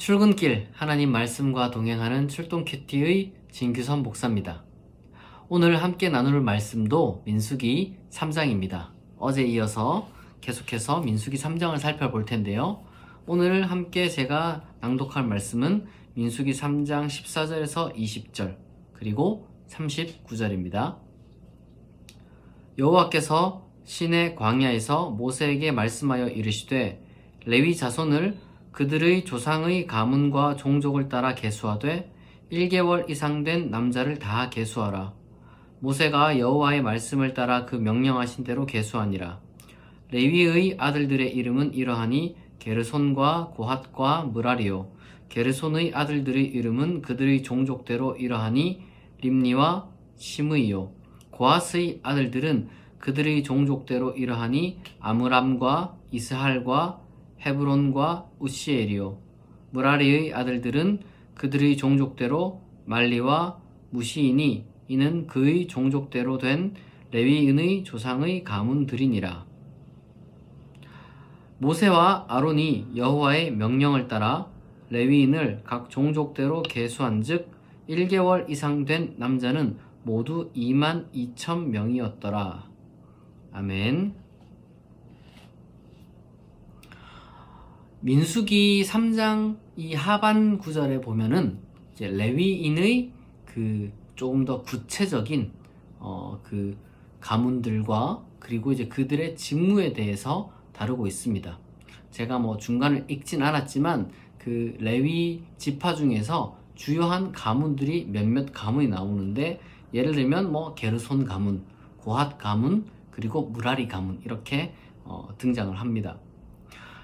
출근길 하나님 말씀과 동행하는 출동큐티의 진규선 목사입니다. 오늘 함께 나눌 말씀도 민수기 3장입니다. 어제 이어서 계속해서 민수기 3장을 살펴볼 텐데요. 오늘 함께 제가 낭독할 말씀은 민수기 3장 14절에서 20절 그리고 39절입니다. 여호와께서 시내 광야에서 모세에게 말씀하여 이르시되 레위 자손을 그들의 조상의 가문과 종족을 따라 계수하되 1개월 이상 된 남자를 다 계수하라. 모세가 여호와의 말씀을 따라 그 명령하신 대로 계수하니라. 레위의 아들들의 이름은 이러하니 게르손과 고핫과 므라리요. 게르손의 아들들의 이름은 그들의 종족대로 이러하니 림니와 시므이요. 고핫의 아들들은 그들의 종족대로 이러하니 아므람과 이스할과 헤브론과 우시엘이요. 므라리의 아들들은 그들의 종족대로 말리와 무시이니 이는 그의 종족대로 된 레위인의 조상의 가문들이니라. 모세와 아론이 여호와의 명령을 따라 레위인을 각 종족대로 계수한즉 1개월 이상 된 남자는 모두 22,000명이었더라. 아멘. 민수기 3장 이 하반 구절에 보면은 이제 레위인의 그 조금 더 구체적인 그 가문들과 그리고 이제 그들의 직무에 대해서 다루고 있습니다. 제가 뭐 중간을 읽진 않았지만 그 레위 지파 중에서 주요한 가문들이 몇몇 가문이 나오는데 예를 들면 뭐 게르손 가문, 고핫 가문, 그리고 므라리 가문 이렇게 등장을 합니다.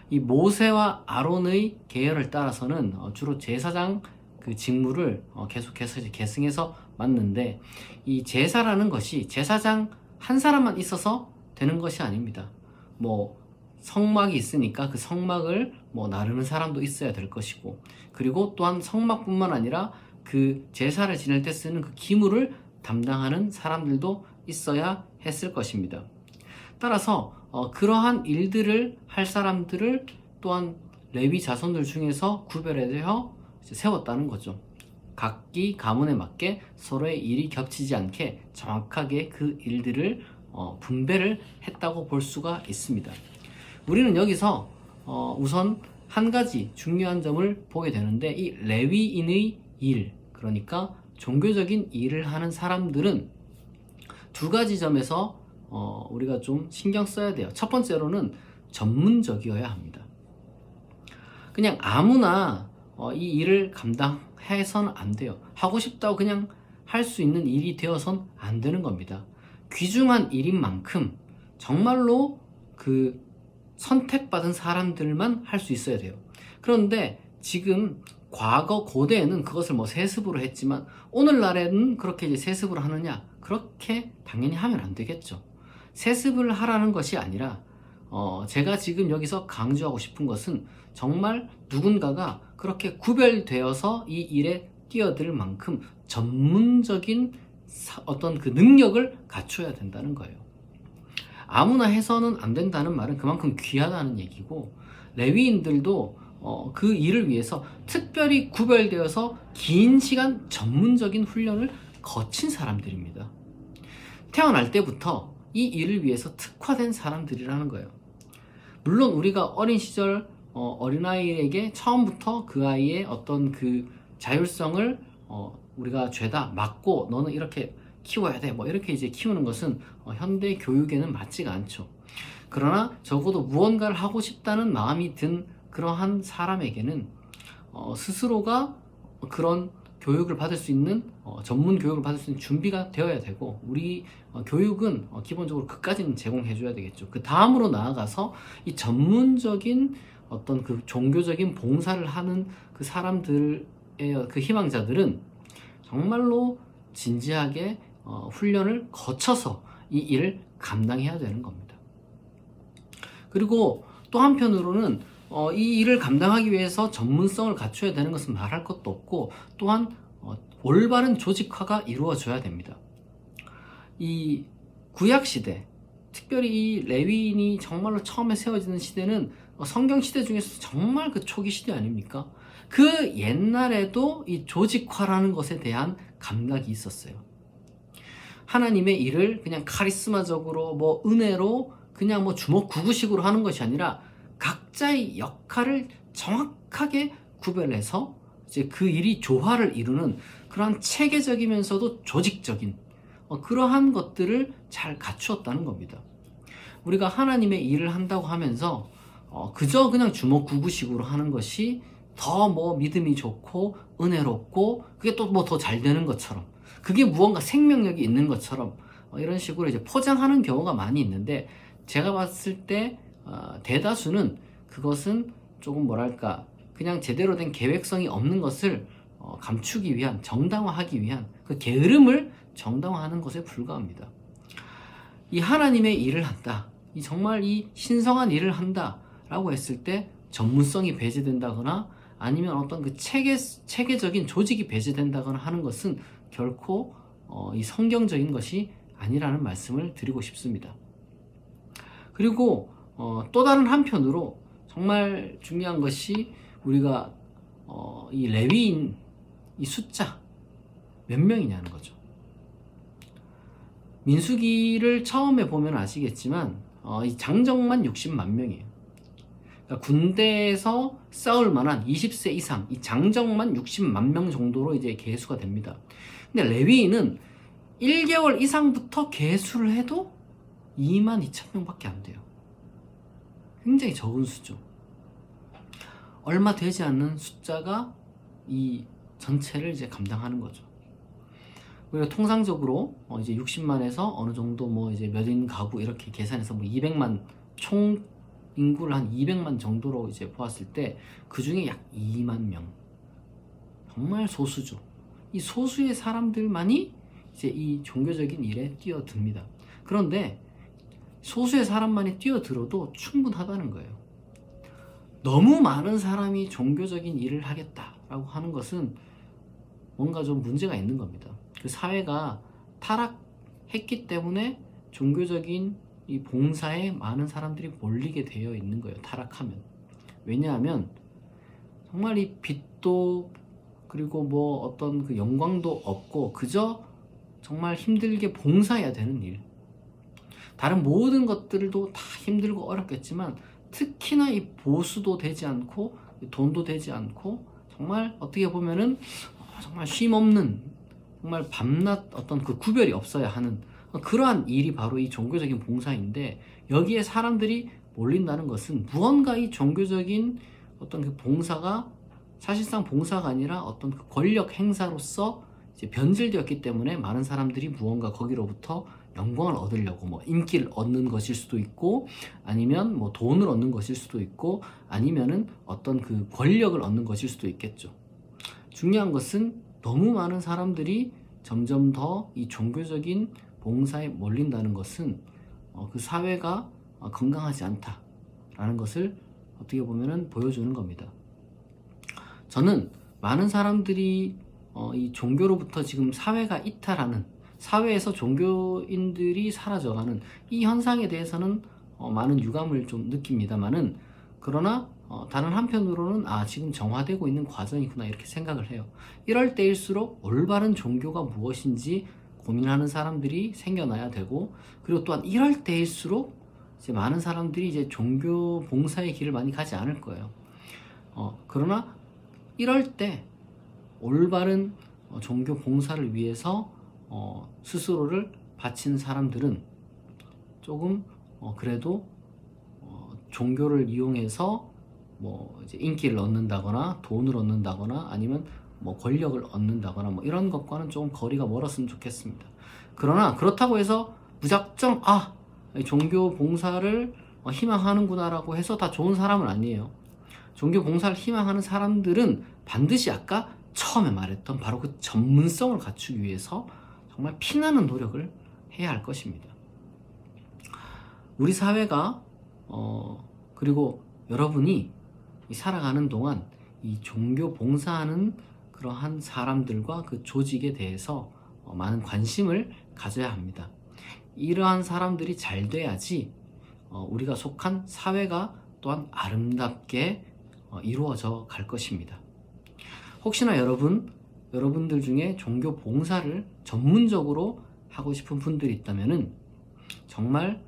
이 모세와 아론의 계열을 따라서는 주로 제사장 그 직무를 계속해서 이제 계승해서 맡는데 이 제사라는 것이 제사장 한 사람만 있어서 되는 것이 아닙니다. 뭐 성막이 있으니까 그 성막을 뭐 나르는 사람도 있어야 될 것이고 그리고 또한 성막뿐만 아니라 그 제사를 지낼 때 쓰는 그 기물을 담당하는 사람들도 있어야 했을 것입니다. 따라서 그러한 일들을 할 사람들을 또한 레위 자손들 중에서 구별해서 세웠다는 거죠. 각기 가문에 맞게 서로의 일이 겹치지 않게 정확하게 그 일들을 분배를 했다고 볼 수가 있습니다. 우리는 여기서 우선 한 가지 중요한 점을 보게 되는데 이 레위인의 일, 그러니까 종교적인 일을 하는 사람들은 두 가지 점에서 우리가 좀 신경 써야 돼요. 첫 번째로는 전문적이어야 합니다. 그냥 아무나 이 일을 감당해서는 안 돼요. 하고 싶다고 그냥 할 수 있는 일이 되어선 안 되는 겁니다. 귀중한 일인 만큼 정말로 그 선택받은 사람들만 할 수 있어야 돼요. 그런데 지금 과거 고대에는 그것을 뭐 세습으로 했지만 오늘날에는 그렇게 이제 세습으로 하느냐? 그렇게 당연히 하면 안 되겠죠. 세습을 하라는 것이 아니라 제가 지금 여기서 강조하고 싶은 것은 정말 누군가가 그렇게 구별되어서 이 일에 뛰어들 만큼 전문적인 어떤 그 능력을 갖춰야 된다는 거예요. 아무나 해서는 안 된다는 말은 그만큼 귀하다는 얘기고 레위인들도 그 일을 위해서 특별히 구별되어서 긴 시간 전문적인 훈련을 거친 사람들입니다. 태어날 때부터 이 일을 위해서 특화된 사람들이라는 거예요. 물론 우리가 어린 시절 어린아이에게 처음부터 그 아이의 어떤 그 자율성을 우리가 죄다 막고 너는 이렇게 키워야 돼 뭐 이렇게 이제 키우는 것은 현대 교육에는 맞지가 않죠. 그러나 적어도 무언가를 하고 싶다는 마음이 든 그러한 사람에게는 스스로가 그런 교육을 받을 수 있는 전문 교육을 받을 수 있는 준비가 되어야 되고 우리 교육은 기본적으로 그까지는 제공해 줘야 되겠죠. 그 다음으로 나아가서 이 전문적인 어떤 그 종교적인 봉사를 하는 그 사람들의 그 희망자들은 정말로 진지하게 훈련을 거쳐서 이 일을 감당해야 되는 겁니다. 그리고 또 한편으로는 이 일을 감당하기 위해서 전문성을 갖춰야 되는 것은 말할 것도 없고 또한 올바른 조직화가 이루어져야 됩니다. 이 구약시대, 특별히 이 레위인이 정말로 처음에 세워지는 시대는 성경 시대 중에서 정말 그 초기 시대 아닙니까? 그 옛날에도 이 조직화라는 것에 대한 감각이 있었어요. 하나님의 일을 그냥 카리스마적으로 뭐 은혜로 그냥 뭐 주먹구구식으로 하는 것이 아니라 각자의 역할을 정확하게 구별해서 이제 그 일이 조화를 이루는 그러한 체계적이면서도 조직적인 그러한 것들을 잘 갖추었다는 겁니다. 우리가 하나님의 일을 한다고 하면서 그저 그냥 주먹구구식으로 하는 것이 더 뭐 믿음이 좋고 은혜롭고 그게 또 뭐 더 잘 되는 것처럼 그게 무언가 생명력이 있는 것처럼 이런 식으로 이제 포장하는 경우가 많이 있는데 제가 봤을 때 대다수는 그것은 조금 뭐랄까 그냥 제대로 된 계획성이 없는 것을 감추기 위한 정당화하기 위한 그 게으름을 정당화하는 것에 불과합니다. 이 하나님의 일을 한다. 이 정말 이 신성한 일을 한다라고 했을 때 전문성이 배제된다거나 아니면 어떤 그 체계적인 조직이 배제된다거나 하는 것은 결코 이 성경적인 것이 아니라는 말씀을 드리고 싶습니다. 그리고 또 다른 한편으로 정말 중요한 것이 우리가 이 레위인 이 숫자 몇 명이냐는 거죠. 민수기를 처음에 보면 아시겠지만 이 장정만 60만 명이에요. 그러니까 군대에서 싸울 만한 20세 이상 이 장정만 60만 명 정도로 이제 계수가 됩니다. 근데 레위인은 1개월 이상부터 계수를 해도 2만 2천 명밖에 안 돼요. 굉장히 적은 수죠. 얼마 되지 않는 숫자가 이 전체를 이제 감당하는 거죠. 우리가 통상적으로 이제 60만에서 어느 정도 뭐 이제 몇 인 가구 이렇게 계산해서 뭐 200만 총 인구를 한 200만 정도로 이제 보았을 때 그 중에 약 2만 명 정말 소수죠. 이 소수의 사람들만이 이제 이 종교적인 일에 뛰어듭니다. 그런데 소수의 사람만이 뛰어들어도 충분하다는 거예요. 너무 많은 사람이 종교적인 일을 하겠다라고 하는 것은 뭔가 좀 문제가 있는 겁니다. 그 사회가 타락했기 때문에 종교적인 이 봉사에 많은 사람들이 몰리게 되어 있는 거예요. 타락하면. 왜냐하면 정말 이 빛도 그리고 뭐 어떤 그 영광도 없고 그저 정말 힘들게 봉사해야 되는 일. 다른 모든 것들도 다 힘들고 어렵겠지만 특히나 이 보수도 되지 않고 돈도 되지 않고 정말 어떻게 보면은 정말 쉼없는 정말 밤낮 어떤 그 구별이 없어야 하는 그러한 일이 바로 이 종교적인 봉사인데 여기에 사람들이 몰린다는 것은 무언가 이 종교적인 어떤 그 봉사가 사실상 봉사가 아니라 어떤 그 권력 행사로서 이제 변질되었기 때문에 많은 사람들이 무언가 거기로부터 영광을 얻으려고 뭐 인기를 얻는 것일 수도 있고 아니면 뭐 돈을 얻는 것일 수도 있고 아니면은 어떤 그 권력을 얻는 것일 수도 있겠죠. 중요한 것은 너무 많은 사람들이 점점 더 이 종교적인 봉사에 몰린다는 것은 그 사회가 건강하지 않다라는 것을 어떻게 보면은 보여주는 겁니다. 저는 많은 사람들이 이 종교로부터 지금 사회가 이탈하는 사회에서 종교인들이 사라져가는 이 현상에 대해서는 많은 유감을 좀 느낍니다만은 그러나 다른 한편으로는 지금 정화되고 있는 과정이구나 이렇게 생각을 해요. 이럴 때일수록 올바른 종교가 무엇인지 고민하는 사람들이 생겨나야 되고 그리고 또한 이럴 때일수록 이제 많은 사람들이 이제 종교 봉사의 길을 많이 가지 않을 거예요. 그러나 이럴 때 올바른 종교 봉사를 위해서 스스로를 바친 사람들은 조금 그래도 종교를 이용해서 뭐 이제 인기를 얻는다거나 돈을 얻는다거나 아니면 뭐 권력을 얻는다거나 뭐 이런 것과는 조금 거리가 멀었으면 좋겠습니다. 그러나 그렇다고 해서 무작정 종교 봉사를 희망하는구나라고 해서 다 좋은 사람은 아니에요. 종교 봉사를 희망하는 사람들은 반드시 아까 처음에 말했던 바로 그 전문성을 갖추기 위해서 정말 피나는 노력을 해야 할 것입니다. 우리 사회가 그리고 여러분이 살아가는 동안 이 종교 봉사하는 그러한 사람들과 그 조직에 대해서 많은 관심을 가져야 합니다. 이러한 사람들이 잘 돼야지 우리가 속한 사회가 또한 아름답게 이루어져 갈 것입니다. 혹시나 여러분들 중에 종교 봉사를 전문적으로 하고 싶은 분들이 있다면은 정말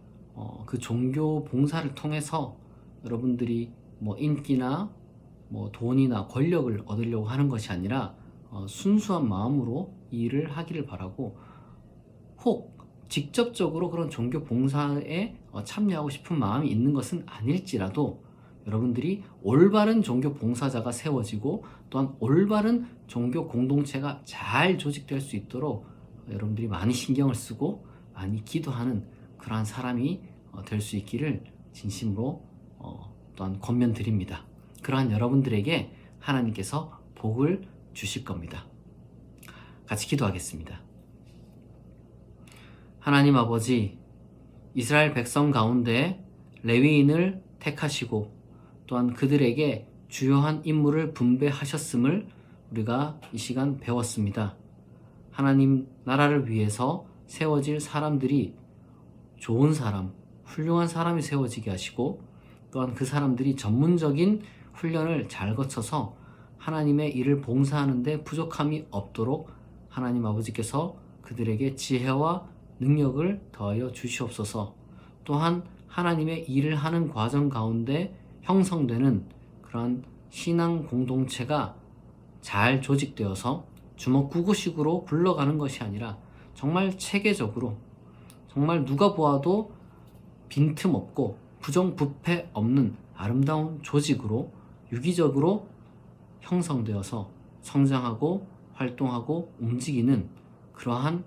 그 종교 봉사를 통해서 여러분들이 뭐 인기나 뭐 돈이나 권력을 얻으려고 하는 것이 아니라 순수한 마음으로 이 일을 하기를 바라고, 혹 직접적으로 그런 종교 봉사에 참여하고 싶은 마음이 있는 것은 아닐지라도 여러분들이 올바른 종교 봉사자가 세워지고 또한 올바른 종교 공동체가 잘 조직될 수 있도록 여러분들이 많이 신경을 쓰고 많이 기도하는 그러한 사람이 될 수 있기를 진심으로 또한 권면드립니다. 그러한 여러분들에게 하나님께서 복을 주실 겁니다. 같이 기도하겠습니다. 하나님 아버지, 이스라엘 백성 가운데 레위인을 택하시고 또한 그들에게 주요한 임무를 분배하셨음을 우리가 이 시간 배웠습니다. 하나님 나라를 위해서 세워질 사람들이 좋은 사람, 훌륭한 사람이 세워지게 하시고 또한 그 사람들이 전문적인 훈련을 잘 거쳐서 하나님의 일을 봉사하는 데 부족함이 없도록 하나님 아버지께서 그들에게 지혜와 능력을 더하여 주시옵소서. 또한 하나님의 일을 하는 과정 가운데 형성되는 그러한 신앙 공동체가 잘 조직되어서 주먹구구식으로 굴러가는 것이 아니라 정말 체계적으로, 정말 누가 보아도 빈틈없고 부정부패 없는 아름다운 조직으로 유기적으로 형성되어서 성장하고 활동하고 움직이는 그러한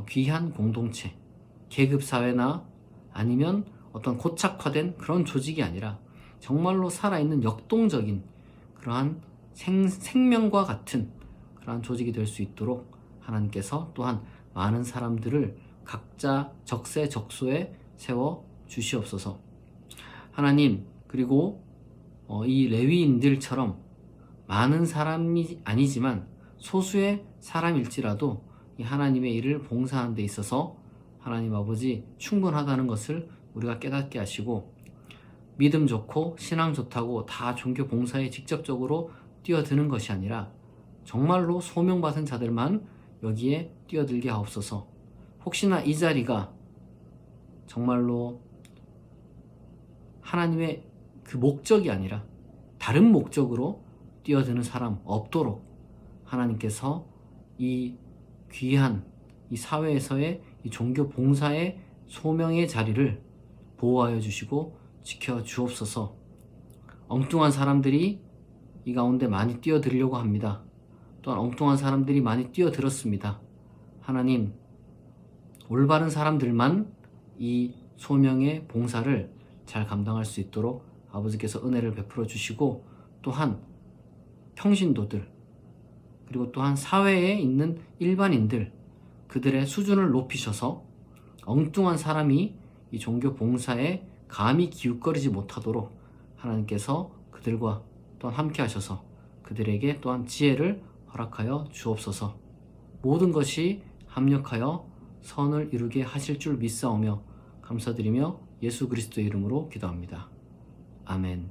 귀한 공동체, 계급사회나 아니면 어떤 고착화된 그런 조직이 아니라 정말로 살아있는 역동적인 그러한 생명과 같은 그러한 조직이 될 수 있도록 하나님께서 또한 많은 사람들을 각자 적세적소에 세워 주시옵소서. 하나님, 그리고 이 레위인들처럼 많은 사람이 아니지만 소수의 사람일지라도 이 하나님의 일을 봉사하는 데 있어서 하나님 아버지 충분하다는 것을 우리가 깨닫게 하시고, 믿음 좋고 신앙 좋다고 다 종교 봉사에 직접적으로 뛰어드는 것이 아니라 정말로 소명받은 자들만 여기에 뛰어들게 하옵소서. 혹시나 이 자리가 정말로 하나님의 그 목적이 아니라 다른 목적으로 뛰어드는 사람 없도록 하나님께서 이 귀한 이 사회에서의 이 종교 봉사의 소명의 자리를 보호하여 주시고 지켜 주옵소서. 엉뚱한 사람들이 이 가운데 많이 뛰어들려고 합니다. 또한 엉뚱한 사람들이 많이 뛰어들었습니다. 하나님, 올바른 사람들만 이 소명의 봉사를 잘 감당할 수 있도록 아버지께서 은혜를 베풀어 주시고, 또한 평신도들 그리고 또한 사회에 있는 일반인들, 그들의 수준을 높이셔서 엉뚱한 사람이 이 종교 봉사에 감히 기웃거리지 못하도록 하나님께서 그들과 또한 함께 하셔서 그들에게 또한 지혜를 허락하여 주옵소서. 모든 것이 합력하여 선을 이루게 하실 줄 믿사오며 감사드리며 예수 그리스도의 이름으로 기도합니다. 아멘.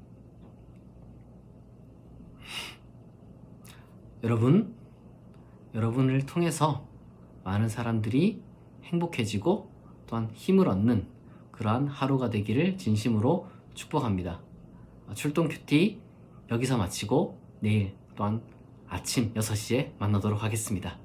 여러분을 통해서 많은 사람들이 행복해지고 또한 힘을 얻는 그러한 하루가 되기를 진심으로 축복합니다. 출동 큐티 여기서 마치고 내일 또한 아침 6시에 만나도록 하겠습니다.